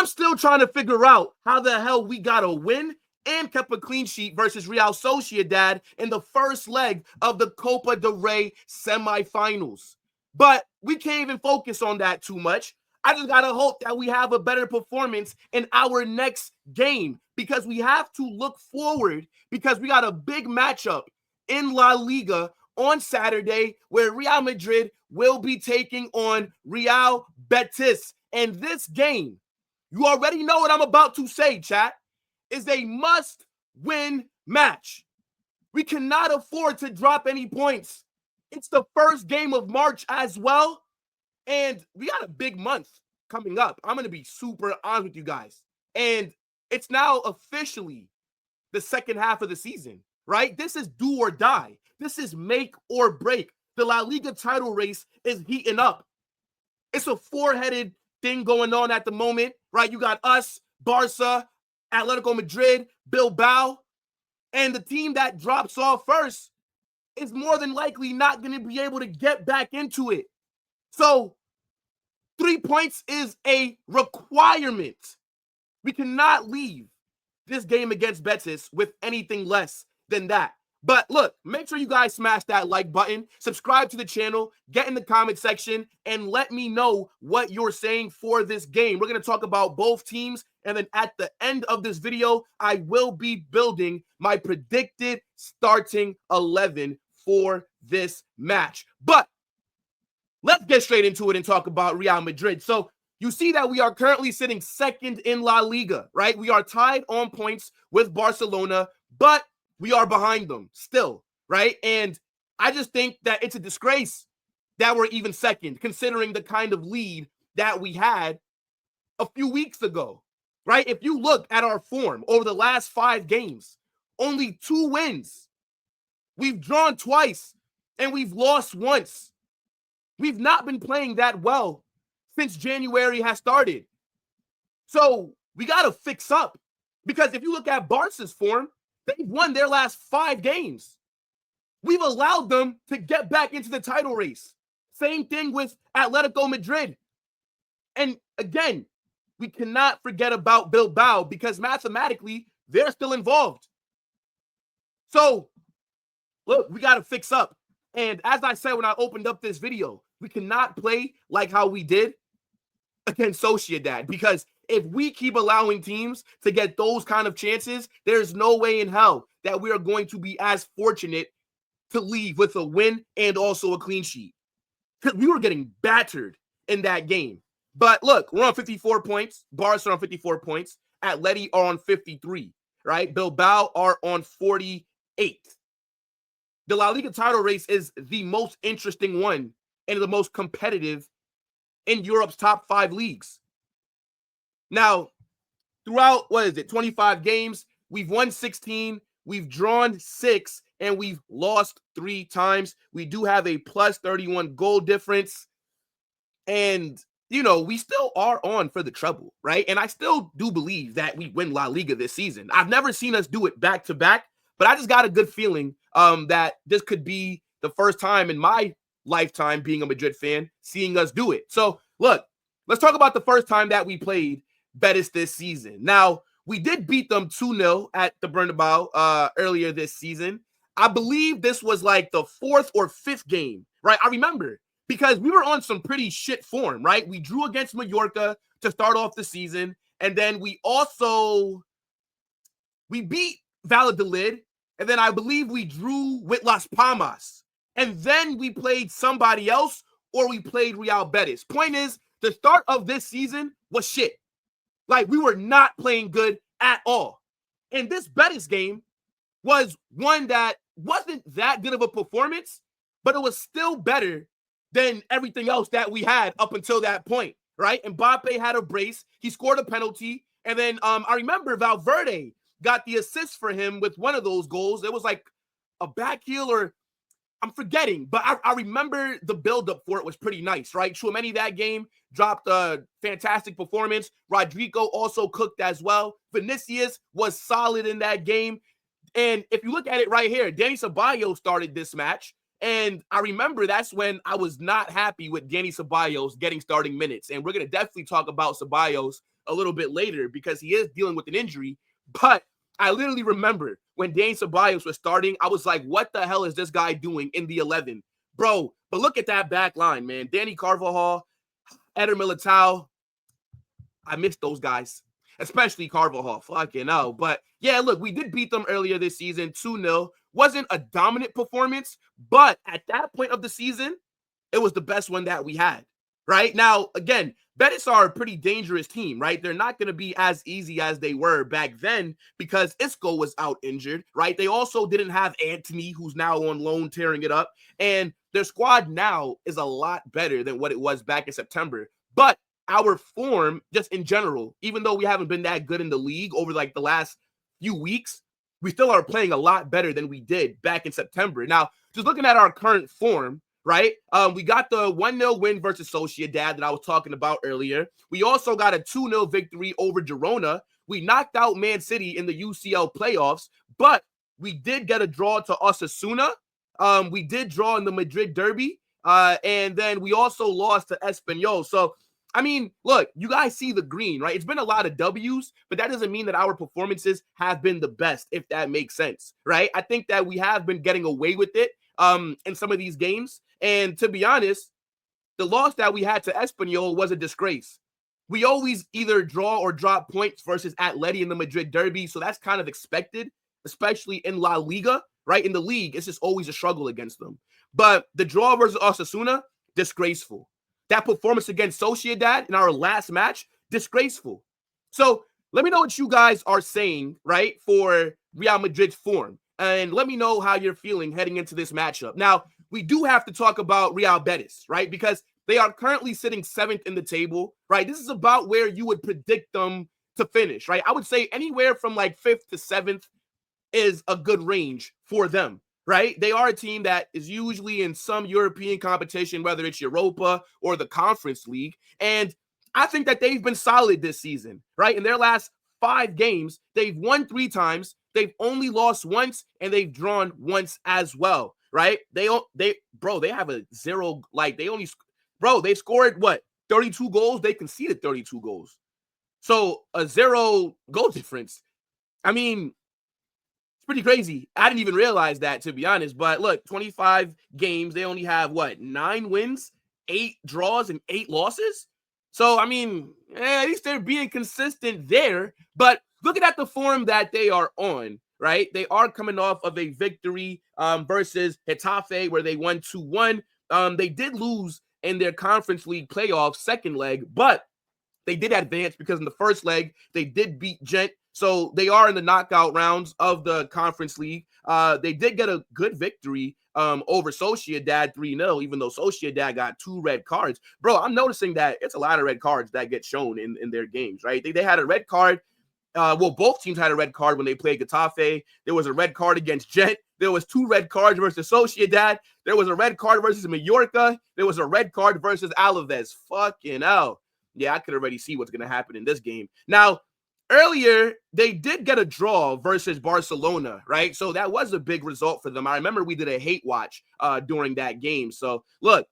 I'm still trying to figure out how the hell we got a win and kept a clean sheet versus Real Sociedad in the first leg of the Copa del Rey semifinals. But we can't even focus on that too much. I just got to hope that we have a better performance in our next game, because we have to look forward, because we got a big matchup in La Liga on Saturday where Real Madrid will be taking on Real Betis. And this game, you already know what I'm about to say, chat, is a must-win match. We cannot afford to drop any points. It's the first game of March as well, and we got a big month coming up. I'm going to be super honest with you guys. And it's now officially the second half of the season, right? This is do or die. This is make or break. The La Liga title race is heating up. It's a four-headed thing going on at the moment, right? You got us, Barca, Atletico Madrid, Bilbao, and the team that drops off first is more than likely not going to be able to get back into it. So 3 points is a requirement. We cannot leave this game against Betis with anything less than that. But look, make sure you guys smash that like button, subscribe to the channel, get in the comment section, and let me know what you're saying for this game. We're going to talk about both teams, and then at the end of this video, I will be building my predicted starting 11 for this match. But let's get straight into it and talk about Real Madrid. So you see that we are currently sitting second in La Liga, right? We are tied on points with Barcelona, but we are behind them still, right? And I just think that it's a disgrace that we're even second, considering the kind of lead that we had a few weeks ago, right? If you look at our form over the last 5 games, only 2 wins. We've drawn twice, and we've lost once. We've not been playing that well since January has started. So we got to fix up, because if you look at Barca's form, they've won their last 5 games. We've allowed them to get back into the title race. Same thing with Atletico Madrid. And again, we cannot forget about Bilbao, because mathematically, they're still involved. So, look, we got to fix up. And as I said when I opened up this video, we cannot play like how we did against Sociedad, because if we keep allowing teams to get those kind of chances, there's no way in hell that we are going to be as fortunate to leave with a win and also a clean sheet, because we were getting battered in that game. But look, we're on 54 points. Barca are on 54 points. Atleti are on 53, right? Bilbao are on 48. The La Liga title race is the most interesting one and the most competitive in Europe's top 5 leagues. Now, throughout, 25 games, we've won 16, we've drawn 6, and we've lost 3 times. We do have a plus 31 goal difference. And, you know, we still are on for the treble, right? And I still do believe that we win La Liga this season. I've never seen us do it back-to-back, but I just got a good feeling that this could be the first time in my lifetime being a Madrid fan seeing us do it. So, look, let's talk about the first time that we played Betis this season. Now, we did beat them 2-0 at the Bernabeu earlier this season. I believe this was like the 4th or 5th game, right? I remember, because we were on some pretty shit form, right? We drew against Mallorca to start off the season, and then we beat Valladolid, and then I believe we drew with Las Palmas, and then we played somebody else, or we played Real Betis. Point is, the start of this season was shit. Like, we were not playing good at all. And this Betis game was one that wasn't that good of a performance, but it was still better than everything else that we had up until that point, right? Mbappe had a brace. He scored a penalty. And then I remember Valverde got the assist for him with one of those goals. It was like a back heel, or I'm forgetting, but I remember the buildup for it was pretty nice, right? Tchouameni that game dropped a fantastic performance. Rodrigo also cooked as well. Vinicius was solid in that game. And if you look at it right here, Dani Ceballos started this match. And I remember that's when I was not happy with Dani Ceballos getting starting minutes. And we're going to definitely talk about Ceballos a little bit later because he is dealing with an injury. But I literally remember when Dani Ceballos was starting, I was like, what the hell is this guy doing in the 11? Bro, but look at that back line, man. Dani Carvajal, Eder Militao. I miss those guys, especially Carvajal. Fucking hell. But yeah, look, we did beat them earlier this season, 2-0. Wasn't a dominant performance, but at that point of the season, it was the best one that we had, right? Now, again, Betis are a pretty dangerous team, right? They're not going to be as easy as they were back then because Isco was out injured, right? They also didn't have Antony, who's now on loan tearing it up. And their squad now is a lot better than what it was back in September. But our form, just in general, even though we haven't been that good in the league over like the last few weeks, we still are playing a lot better than we did back in September. Now, just looking at our current form, right? We got the 1-0 win versus Sociedad that I was talking about earlier. We also got a 2-0 victory over Girona. We knocked out Man City in the UCL playoffs, but we did get a draw to Osasuna. We did draw in the Madrid derby, and then we also lost to Espanyol. So, I mean, look, you guys see the green, right? It's been a lot of W's, but that doesn't mean that our performances have been the best, if that makes sense, right? I think that we have been getting away with it in some of these games. And to be honest, the loss that we had to Espanyol was a disgrace. We always either draw or drop points versus Atleti in the Madrid derby, so that's kind of expected, especially in La Liga, right? In the league, it's just always a struggle against them. But the draw versus Osasuna, disgraceful. That performance against Sociedad in our last match, disgraceful. So let me know what you guys are saying, right, for Real Madrid's form. And let me know how you're feeling heading into this matchup. Now, we do have to talk about Real Betis, right? Because they are currently sitting 7th in the table, right? This is about where you would predict them to finish, right? I would say anywhere from like 5th to 7th is a good range for them. Right? They are a team that is usually in some European competition, whether it's Europa or the Conference League. And I think that they've been solid this season, right? In their last 5 games, they've won 3 times, they've only lost once, and they've drawn once as well, right? They have a 0, like they scored what? 32 goals, they conceded 32 goals. So a 0 goal difference. I mean, it's pretty crazy. I didn't even realize that, to be honest. But look, 25 games, they only have, 9 wins, 8 draws, and 8 losses? So, I mean, at least they're being consistent there. But looking at the form that they are on, right? They are coming off of a victory versus Getafe where they won 2-1. They did lose in their Conference League playoff second leg, but they did advance because in the first leg, they did beat Gent. So they are in the knockout rounds of the Conference League. They did get a good victory over Sociedad 3-0, even though Sociedad got 2 red cards. Bro, I'm noticing that it's a lot of red cards that get shown in their games, right? They had a red card. Both teams had a red card when they played Getafe. There was a red card against Gent. There was 2 red cards versus Sociedad. There was a red card versus Mallorca. There was a red card versus Alaves. Fucking hell. Yeah, I could already see what's going to happen in this game. Now, earlier, they did get a draw versus Barcelona, right? So that was a big result for them. I remember we did a hate watch during that game. So, look,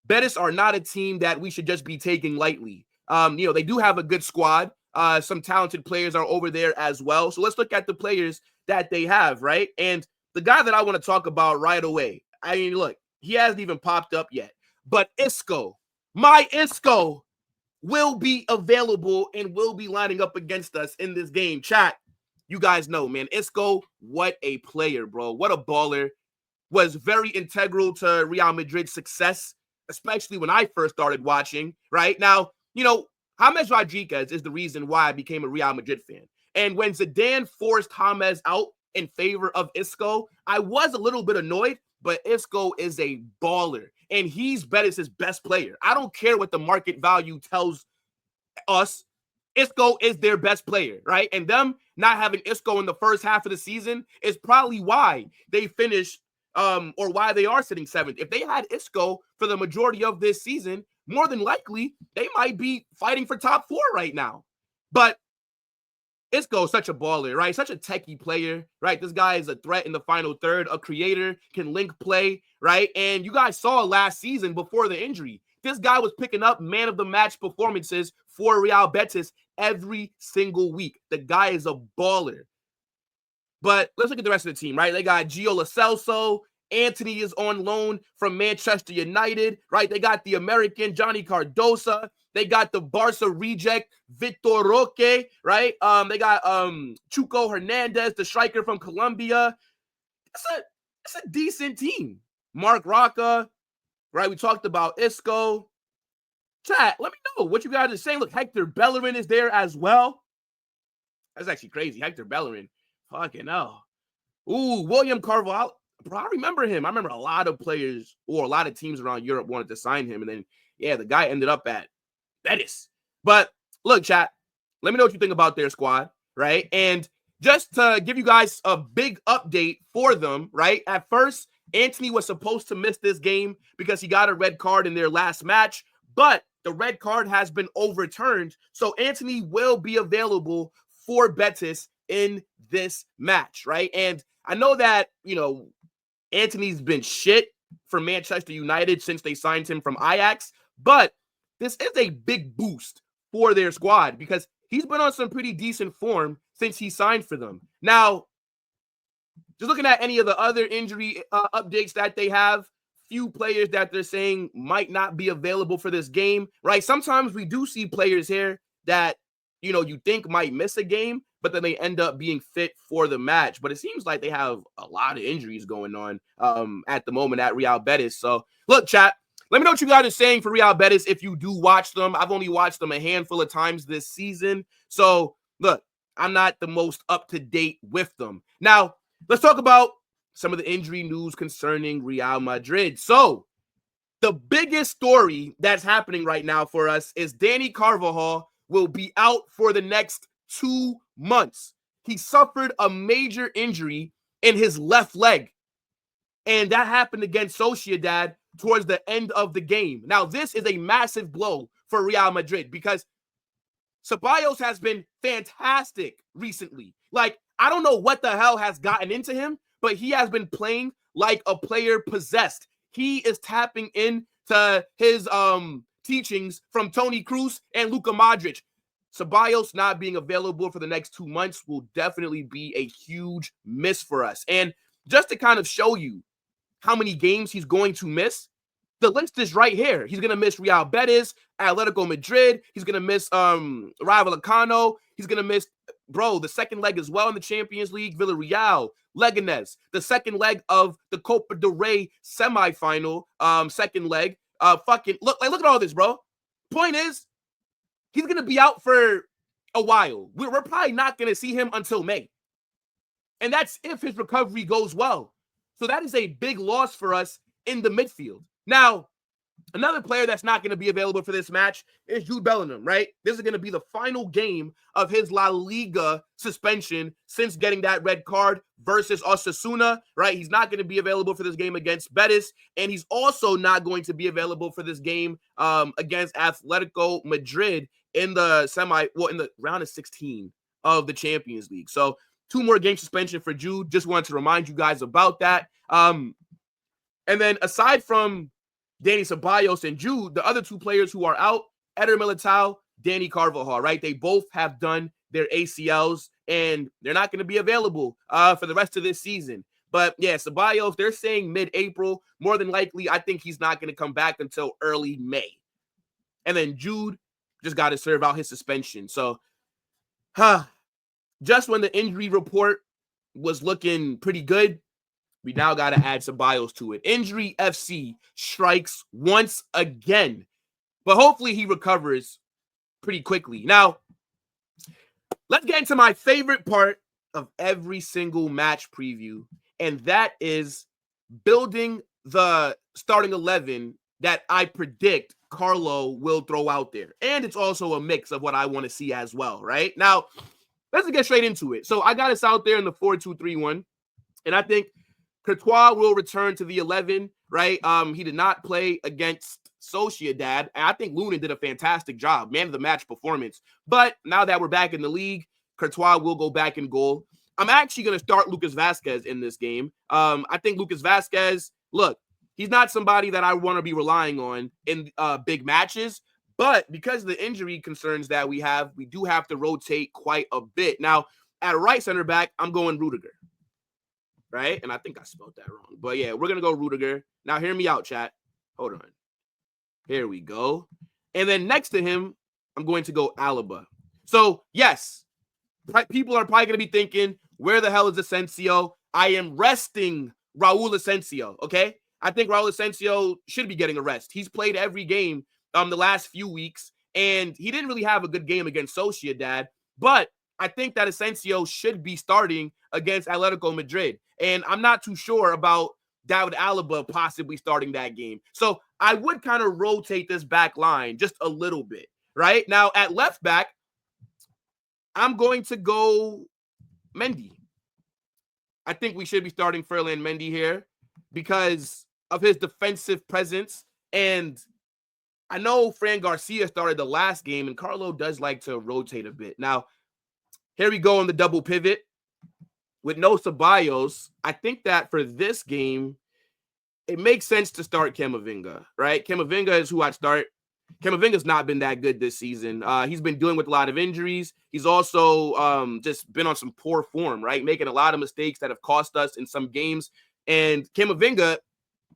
Betis are not a team that we should just be taking lightly. They do have a good squad. Some talented players are over there as well. So let's look at the players that they have, right? And the guy that I want to talk about right away, I mean, look, he hasn't even popped up yet. But Isco, my Isco, will be available and will be lining up against us in this game. Chat, you guys know, man, Isco, what a player, bro. What a baller. Was very integral to Real Madrid's success, especially when I first started watching, right? Now, James Rodriguez is the reason why I became a Real Madrid fan. And when Zidane forced James out in favor of Isco, I was a little bit annoyed, but Isco is a baller. And he's Betis' best player. I don't care what the market value tells us. Isco is their best player, right? And them not having Isco in the first half of the season is probably why they finished or why they are sitting 7th. If they had Isco for the majority of this season, more than likely, they might be fighting for top 4 right now. But Isco is such a baller, right? Such a techie player, right? This guy is a threat in the final third, a creator, can link play, right? And you guys saw last season before the injury, this guy was picking up man of the match performances for Real Betis every single week. The guy is a baller. But let's look at the rest of the team, right? They got Gio Lo Celso. Antony is on loan from Manchester United, right? They got the American Johnny Cardosa. They got the Barca reject Vitor Roque, right? They got Chuco Hernandez, the striker from Colombia. It's a decent team. Mark Rocca, right? We talked about Isco. Chat, let me know what you guys are saying. Look, Hector Bellerin is there as well. That's actually crazy. Hector Bellerin. Fucking hell. Ooh, William Carvalho. Bro, I remember him. I remember a lot of players or a lot of teams around Europe wanted to sign him. And then, yeah, the guy ended up at Betis. But look, chat, let me know what you think about their squad, right? And just to give you guys a big update for them, right? At first, Antony was supposed to miss this game because he got a red card in their last match, but the red card has been overturned. So Antony will be available for Betis in this match, right? And I know that, Antony's been shit for Manchester United since they signed him from Ajax, but this is a big boost for their squad because he's been on some pretty decent form since he signed for them. Now, just looking at any of the other injury updates that they have, few players that they're saying might not be available for this game, right? Sometimes we do see players here that, you think might miss a game, but then they end up being fit for the match. But it seems like they have a lot of injuries going on at the moment at Real Betis. So, look, chat, let me know what you guys are saying for Real Betis if you do watch them. I've only watched them a handful of times this season. So, look, I'm not the most up-to-date with them. Now, let's talk about some of the injury news concerning Real Madrid. So, the biggest story that's happening right now for us is Dani Carvajal will be out for the next 2 months. He suffered a major injury in his left leg, and that happened against Sociedad towards the end of the game. Now, this is a massive blow for Real Madrid because Ceballos has been fantastic recently. Like, I don't know what the hell has gotten into him, but he has been playing like a player possessed. He is tapping into his teachings from Toni Kroos and Luka Modric. Ceballos not being available for the next 2 months will definitely be a huge miss for us. And just to kind of show you how many games he's going to miss, the list is right here. He's going to miss Real Betis, Atletico Madrid. He's going to miss Rayo Vallecano. He's going to miss, the second leg as well in the Champions League, Villarreal, Leganés. The second leg of the Copa del Rey semifinal, second leg. Look at all this, bro. Point is, he's going to be out for a while. We're probably not going to see him until May. And that's if his recovery goes well. So that is a big loss for us in the midfield. Now, another player that's not going to be available for this match is Jude Bellingham, right? This is going to be the final game of his La Liga suspension since getting that red card versus Osasuna, right? He's not going to be available for this game against Betis, and he's also not going to be available for this game against Atletico Madrid in the round of 16 of the Champions League. So 2 more game suspension for Jude. Just wanted to remind you guys about that. And then aside from Dani Ceballos and Jude, the other 2 players who are out, Eder Militao, Dani Carvajal, right? They both have done their ACLs, and they're not going to be available for the rest of this season. But, yeah, Ceballos, they're saying mid-April. More than likely, I think he's not going to come back until early May. And then Jude just got to serve out his suspension. So, just when the injury report was looking pretty good, we now got to add Ceballos to it. Injury FC strikes once again. But hopefully he recovers pretty quickly. Now, let's get into my favorite part of every single match preview. And that is building the starting 11 that I predict Carlo will throw out there. And it's also a mix of what I want to see as well, right? Now, let's get straight into it. So I got us out there in the 4-2-3-1. And I think Courtois will return to the 11, right? He did not play against Sociedad, and I think Lunin did a fantastic job, man of the match performance. But now that we're back in the league, Courtois will go back in goal. I'm actually going to start Lucas Vazquez in this game. I think Lucas Vazquez, look, he's not somebody that I want to be relying on in big matches, But because of the injury concerns that we do have to rotate quite a bit. Now, at right center back, I'm going Rudiger, right? And I think I spelled that wrong. But yeah, we're going to go Rudiger. Now, hear me out, chat. Hold on. Here we go. And then next to him, I'm going to go Alaba. So, yes, people are probably going to be thinking, where the hell is Asensio? I am resting Raul Asensio, okay? I think Raul Asensio should be getting a rest. He's played every game the last few weeks, and he didn't really have a good game against Sociedad, but I think that Asensio should be starting against Atletico Madrid, and I'm not too sure about David Alaba possibly starting that game. So I would kind of rotate this back line just a little bit, right? Now, at left back, I'm going to go Mendy. I think we should be starting Ferland Mendy here because of his defensive presence. And I know Fran Garcia started the last game, and Carlo does like to rotate a bit. Now, here we go on the double pivot. With no Ceballos, I think that for this game, it makes sense to start Camavinga, right? Camavinga is who I'd start. Camavinga's not been that good this season. He's been dealing with a lot of injuries. He's also just been on some poor form, right? Making a lot of mistakes that have cost us in some games. And Camavinga,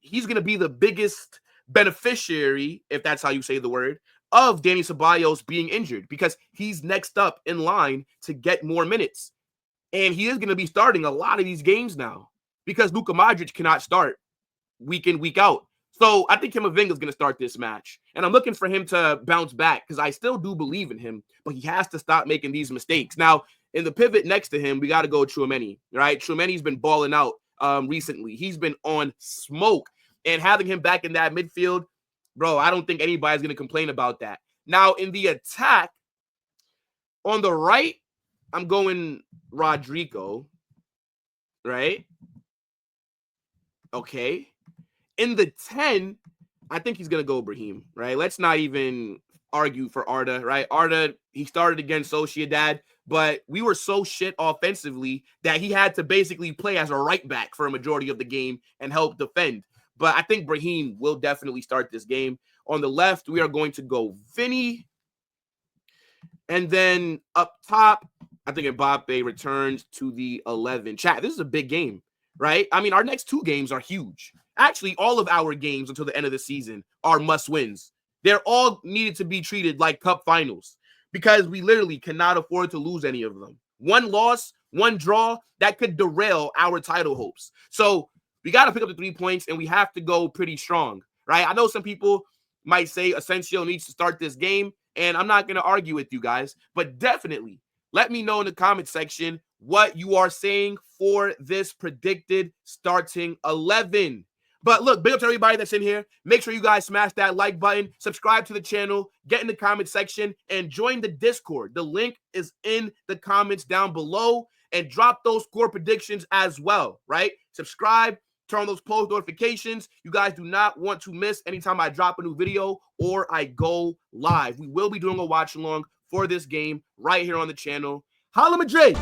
he's going to be the biggest beneficiary, if that's how you say the word, of Dani Ceballos being injured because he's next up in line to get more minutes. And he is going to be starting a lot of these games now because Luka Modric cannot start week in, week out. So I think Camavinga is going to start this match. And I'm looking for him to bounce back because I still do believe in him, but he has to stop making these mistakes. Now, in the pivot next to him, we got to go Tchouaméni, right? Tchouaméni's been balling out recently. He's been on smoke. And having him back in that midfield, bro, I don't think anybody's going to complain about that. Now, in the attack, on the right, I'm going Rodrigo, right? Okay. In the 10, I think he's going to go Brahim, right? Let's not even argue for Arda, right? Arda, he started against Sociedad, but we were so shit offensively that he had to basically play as a right back for a majority of the game and help defend. But I think Brahim will definitely start this game. On the left, we are going to go Vinny. And then up top, I think Mbappe returns to the 11. Chat, this is a big game, right? I mean, our next two games are huge. Actually, all of our games until the end of the season are must-wins. They're all needed to be treated like cup finals because we literally cannot afford to lose any of them. One loss, one draw, that could derail our title hopes. So we got to pick up the 3 points, and we have to go pretty strong, right? I know some people might say Asensio needs to start this game, and I'm not going to argue with you guys, but definitely let me know in the comment section what you are saying for this predicted starting 11. But look, big up to everybody that's in here. Make sure you guys smash that like button, subscribe to the channel, get in the comment section, and join the Discord. The link is in the comments down below, and drop those score predictions as well, right? Subscribe, turn on those post notifications. You guys do not want to miss anytime I drop a new video or I go live. We will be doing a watch along for this game right here on the channel. Holla Madrid!